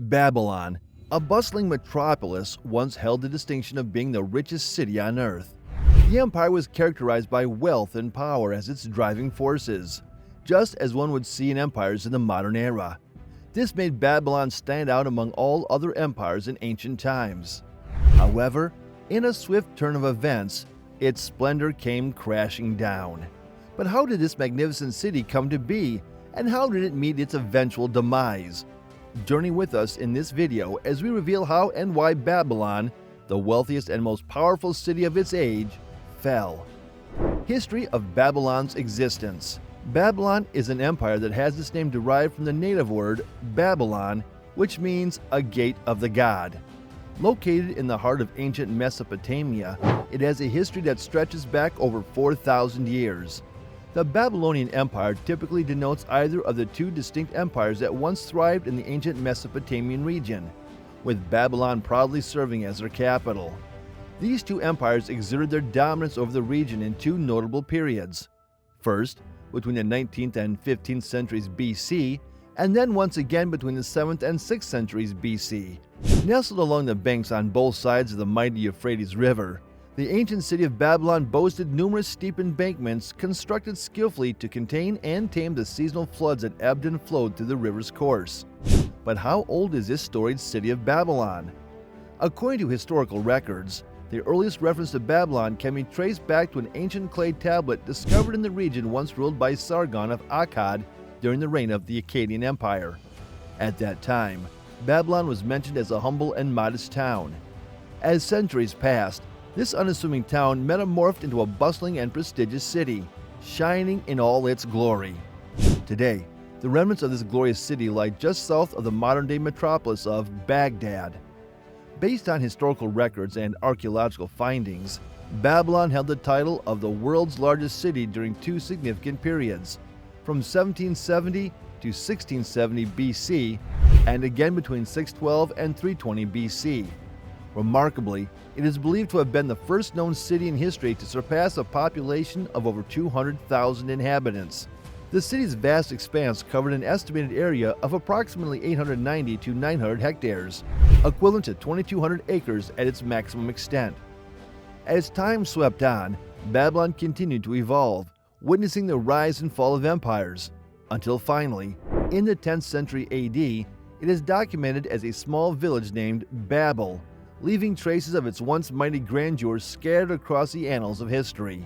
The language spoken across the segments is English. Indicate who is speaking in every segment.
Speaker 1: Babylon, a bustling metropolis, once held the distinction of being the richest city on earth. The empire was characterized by wealth and power as its driving forces, just as one would see in empires in the modern era. This made Babylon stand out among all other empires in ancient times. However, in a swift turn of events, its splendor came crashing down. But how did this magnificent city come to be, and how did it meet its eventual demise? Journey with us in this video as we reveal how and why Babylon, the wealthiest and most powerful city of its age, fell. History of Babylon's existence. Babylon is an empire that has its name derived from the native word Babylon, which means a gate of the god. Located in the heart of ancient Mesopotamia, it has a history that stretches back over 4,000 years. The Babylonian Empire typically denotes either of the two distinct empires that once thrived in the ancient Mesopotamian region, with Babylon proudly serving as their capital. These two empires exerted their dominance over the region in two notable periods. First, between the 19th and 15th centuries BC, and then once again between the 7th and 6th centuries BC. Nestled along the banks on both sides of the mighty Euphrates River, the ancient city of Babylon boasted numerous steep embankments constructed skillfully to contain and tame the seasonal floods that ebbed and flowed through the river's course. But how old is this storied city of Babylon? According to historical records, the earliest reference to Babylon can be traced back to an ancient clay tablet discovered in the region once ruled by Sargon of Akkad during the reign of the Akkadian Empire. At that time, Babylon was mentioned as a humble and modest town. As centuries passed, this unassuming town metamorphed into a bustling and prestigious city, shining in all its glory. Today, the remnants of this glorious city lie just south of the modern-day metropolis of Baghdad. Based on historical records and archaeological findings, Babylon held the title of the world's largest city during two significant periods, from 1770 to 1670 BC, and again between 612 and 320 BC. Remarkably, it is believed to have been the first known city in history to surpass a population of over 200,000 inhabitants. The city's vast expanse covered an estimated area of approximately 890 to 900 hectares, equivalent to 2,200 acres at its maximum extent. As time swept on, Babylon continued to evolve, witnessing the rise and fall of empires, until finally, in the 10th century AD, it is documented as a small village named Babel, leaving traces of its once mighty grandeur scattered across the annals of history.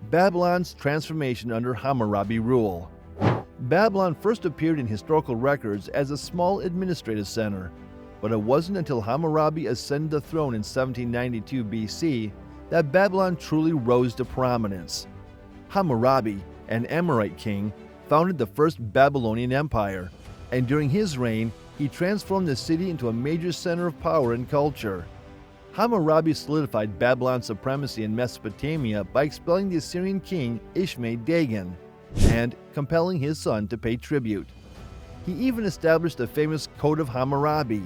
Speaker 1: Babylon's transformation under Hammurabi rule. Babylon first appeared in historical records as a small administrative center, but it wasn't until Hammurabi ascended the throne in 1792 BC that Babylon truly rose to prominence. Hammurabi, an Amorite king, founded the first Babylonian Empire, and during his reign, he transformed the city into a major center of power and culture. Hammurabi solidified Babylon's supremacy in Mesopotamia by expelling the Assyrian king Ishme-Dagon and compelling his son to pay tribute. He even established the famous Code of Hammurabi,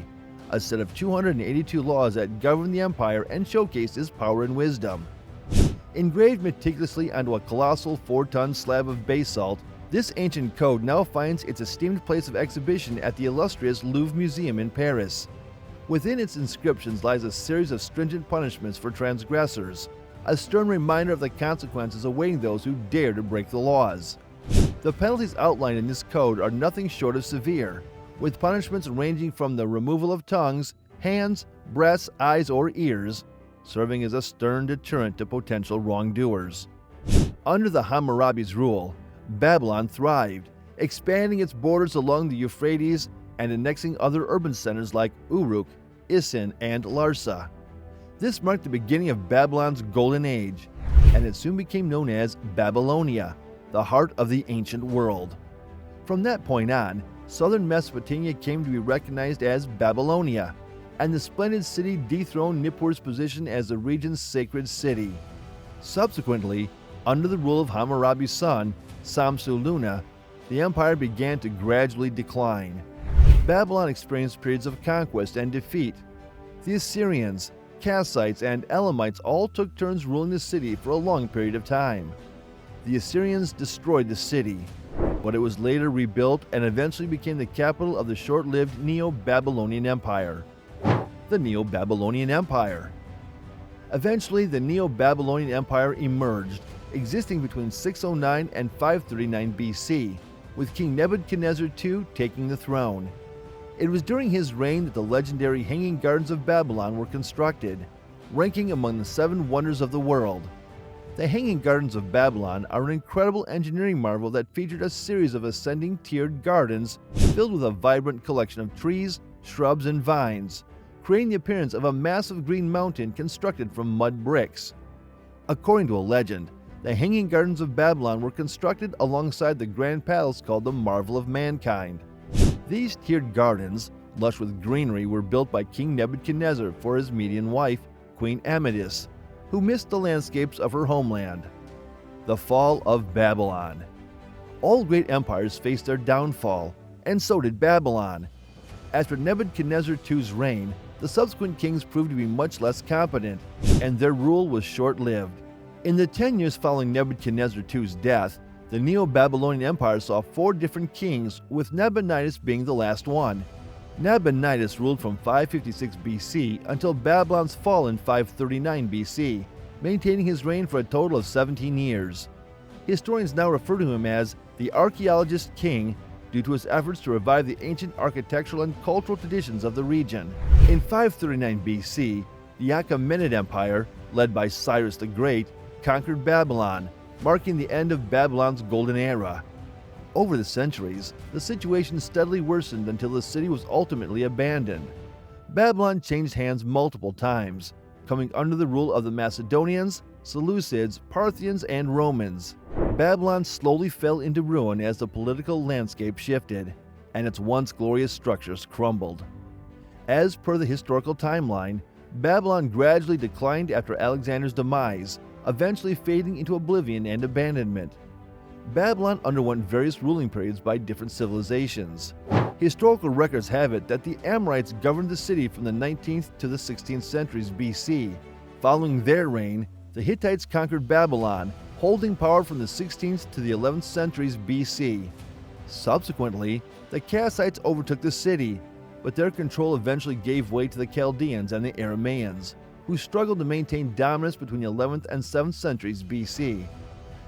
Speaker 1: a set of 282 laws that governed the empire and showcased his power and wisdom. Engraved meticulously onto a colossal 4-ton slab of basalt, this ancient code now finds its esteemed place of exhibition at the illustrious Louvre Museum in Paris. Within its inscriptions lies a series of stringent punishments for transgressors, a stern reminder of the consequences awaiting those who dare to break the laws. The penalties outlined in this code are nothing short of severe, with punishments ranging from the removal of tongues, hands, breasts, eyes, or ears, serving as a stern deterrent to potential wrongdoers. Under the Hammurabi's rule, Babylon thrived, expanding its borders along the Euphrates and annexing other urban centers like Uruk, Isin, and Larsa. This marked the beginning of Babylon's golden age, and it soon became known as Babylonia, the heart of the ancient world. From that point on, southern Mesopotamia came to be recognized as Babylonia, and the splendid city dethroned Nippur's position as the region's sacred city. Subsequently, under the rule of Hammurabi's son, Samsu-Luna, the empire began to gradually decline. Babylon experienced periods of conquest and defeat. The Assyrians, Kassites, and Elamites all took turns ruling the city for a long period of time. The Assyrians destroyed the city. but it was later rebuilt and eventually became the capital of the short-lived Neo-Babylonian Empire. The Neo-Babylonian Empire. Eventually, the Neo-Babylonian Empire emerged, existing between 609 and 539 BC, with King Nebuchadnezzar II taking the throne. It was during his reign that the legendary Hanging Gardens of Babylon were constructed, ranking among the 7 wonders of the world. The Hanging Gardens of Babylon are an incredible engineering marvel that featured a series of ascending tiered gardens filled with a vibrant collection of trees, shrubs, and vines, creating the appearance of a massive green mountain constructed from mud bricks. According to a legend, the Hanging Gardens of Babylon were constructed alongside the grand palace called the Marvel of Mankind. These tiered gardens, lush with greenery, were built by King Nebuchadnezzar for his Median wife, Queen Amidis, who missed the landscapes of her homeland. The fall of Babylon. All great empires faced their downfall, and so did Babylon. After Nebuchadnezzar II's reign, the subsequent kings proved to be much less competent, and their rule was short-lived. In the 10 years following Nebuchadnezzar II's death, the Neo-Babylonian Empire saw 4 different kings, with Nabonidus being the last one. Nabonidus ruled from 556 BC until Babylon's fall in 539 BC, maintaining his reign for a total of 17 years. Historians now refer to him as the Archaeologist King due to his efforts to revive the ancient architectural and cultural traditions of the region. In 539 BC, the Achaemenid Empire, led by Cyrus the Great, conquered Babylon, marking the end of Babylon's golden era. Over the centuries, the situation steadily worsened until the city was ultimately abandoned. Babylon changed hands multiple times, coming under the rule of the Macedonians, Seleucids, Parthians, and Romans. Babylon slowly fell into ruin as the political landscape shifted, and its once glorious structures crumbled. As per the historical timeline, Babylon gradually declined after Alexander's demise, eventually fading into oblivion and abandonment. Babylon underwent various ruling periods by different civilizations. Historical records have it that the Amorites governed the city from the 19th to the 16th centuries BC. Following their reign, the Hittites conquered Babylon, holding power from the 16th to the 11th centuries BC. Subsequently, the Kassites overtook the city, but their control eventually gave way to the Chaldeans and the Aramaeans, who struggled to maintain dominance between the 11th and 7th centuries BC.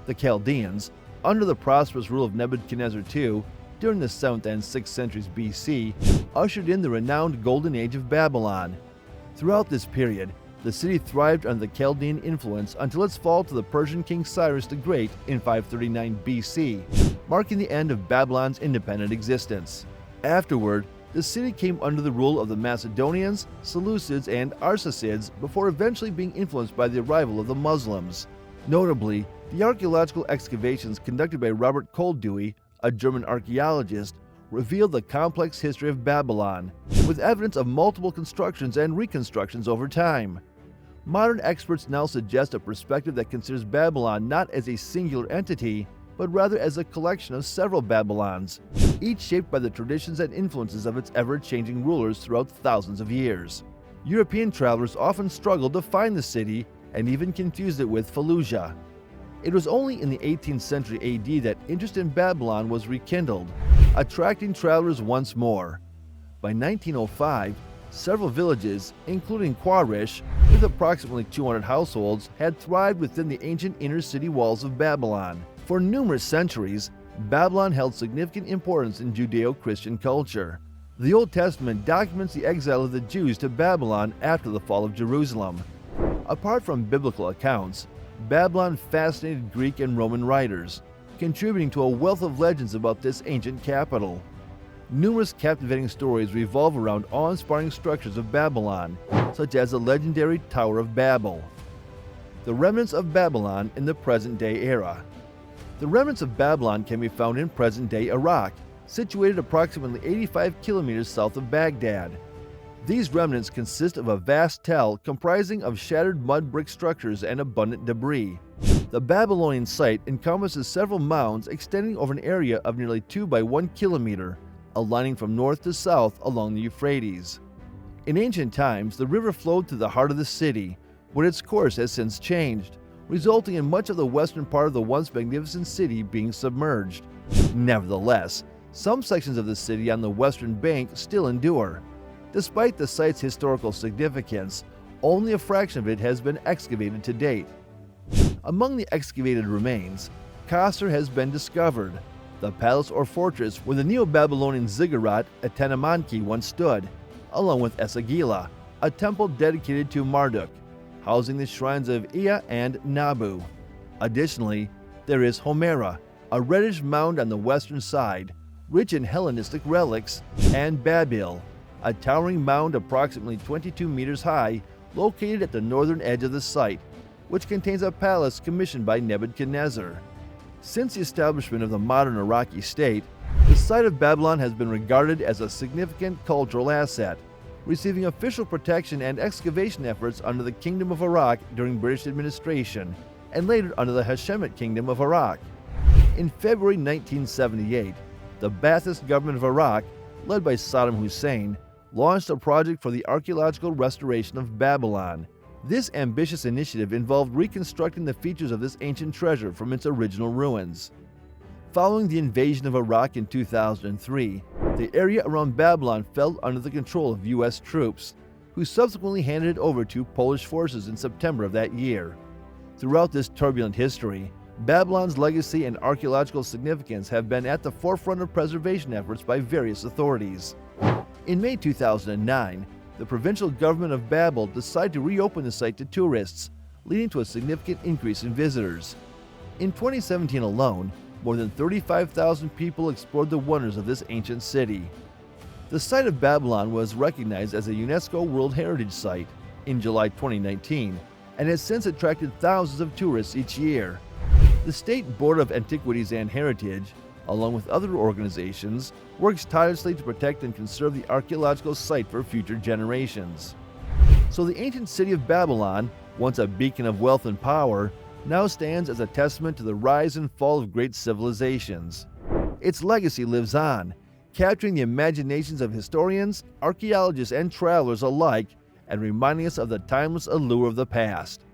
Speaker 1: The Chaldeans, under the prosperous rule of Nebuchadnezzar II, during the 7th and 6th centuries BC, ushered in the renowned Golden Age of Babylon. Throughout this period, the city thrived under the Chaldean influence until its fall to the Persian king Cyrus the Great in 539 BC, marking the end of Babylon's independent existence. Afterward, the city came under the rule of the Macedonians, Seleucids, and Arsacids before eventually being influenced by the arrival of the Muslims. Notably, the archaeological excavations conducted by Robert Koldewey, a German archaeologist, revealed the complex history of Babylon, with evidence of multiple constructions and reconstructions over time. Modern experts now suggest a perspective that considers Babylon not as a singular entity, but rather as a collection of several Babylons, each shaped by the traditions and influences of its ever-changing rulers throughout thousands of years. European travelers often struggled to find the city and even confused it with Fallujah. It was only in the 18th century AD that interest in Babylon was rekindled, attracting travelers once more. By 1905, several villages, including Qarish, with approximately 200 households, had thrived within the ancient inner city walls of Babylon. For numerous centuries, Babylon held significant importance in Judeo-Christian culture. The Old Testament documents the exile of the Jews to Babylon after the fall of Jerusalem. Apart from biblical accounts, Babylon fascinated Greek and Roman writers, contributing to a wealth of legends about this ancient capital. Numerous captivating stories revolve around awe-inspiring structures of Babylon, such as the legendary Tower of Babel. The remnants of Babylon in the present-day era. The remnants of Babylon can be found in present-day Iraq, situated approximately 85 kilometers south of Baghdad. These remnants consist of a vast tell comprising of shattered mud brick structures and abundant debris. The Babylonian site encompasses several mounds extending over an area of nearly 2 by 1 kilometer, aligning from north to south along the Euphrates. In ancient times, the river flowed through the heart of the city, but its course has since changed, resulting in much of the western part of the once magnificent city being submerged. Nevertheless, some sections of the city on the western bank still endure. Despite the site's historical significance, only a fraction of it has been excavated to date. Among the excavated remains, Qasr has been discovered, the palace or fortress where the Neo-Babylonian ziggurat Etenemanki once stood, along with Esagila, a temple dedicated to Marduk, housing the shrines of Ea and Nabu. Additionally, there is Homera, a reddish mound on the western side, rich in Hellenistic relics, and Babil, a towering mound approximately 22 meters high located at the northern edge of the site, which contains a palace commissioned by Nebuchadnezzar. Since the establishment of the modern Iraqi state, the site of Babylon has been regarded as a significant cultural asset, receiving official protection and excavation efforts under the Kingdom of Iraq during British administration, and later under the Hashemite Kingdom of Iraq. In February 1978, the Ba'athist government of Iraq, led by Saddam Hussein, launched a project for the archaeological restoration of Babylon. This ambitious initiative involved reconstructing the features of this ancient treasure from its original ruins. Following the invasion of Iraq in 2003, the area around Babylon fell under the control of U.S. troops, who subsequently handed it over to Polish forces in September of that year. Throughout this turbulent history, Babylon's legacy and archaeological significance have been at the forefront of preservation efforts by various authorities. In May 2009, the provincial government of Babel decided to reopen the site to tourists, leading to a significant increase in visitors. In 2017 alone, more than 35,000 people explored the wonders of this ancient city. The site of Babylon was recognized as a UNESCO World Heritage Site in July 2019 and has since attracted thousands of tourists each year. The State Board of Antiquities and Heritage, along with other organizations, works tirelessly to protect and conserve the archaeological site for future generations. So the ancient city of Babylon, once a beacon of wealth and power, now stands as a testament to the rise and fall of great civilizations. Its legacy lives on, capturing the imaginations of historians, archaeologists, and travelers alike, and reminding us of the timeless allure of the past.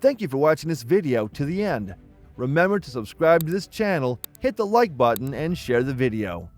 Speaker 1: Thank you for watching this video to the end. Remember to subscribe to this channel, hit the like button, and share the video.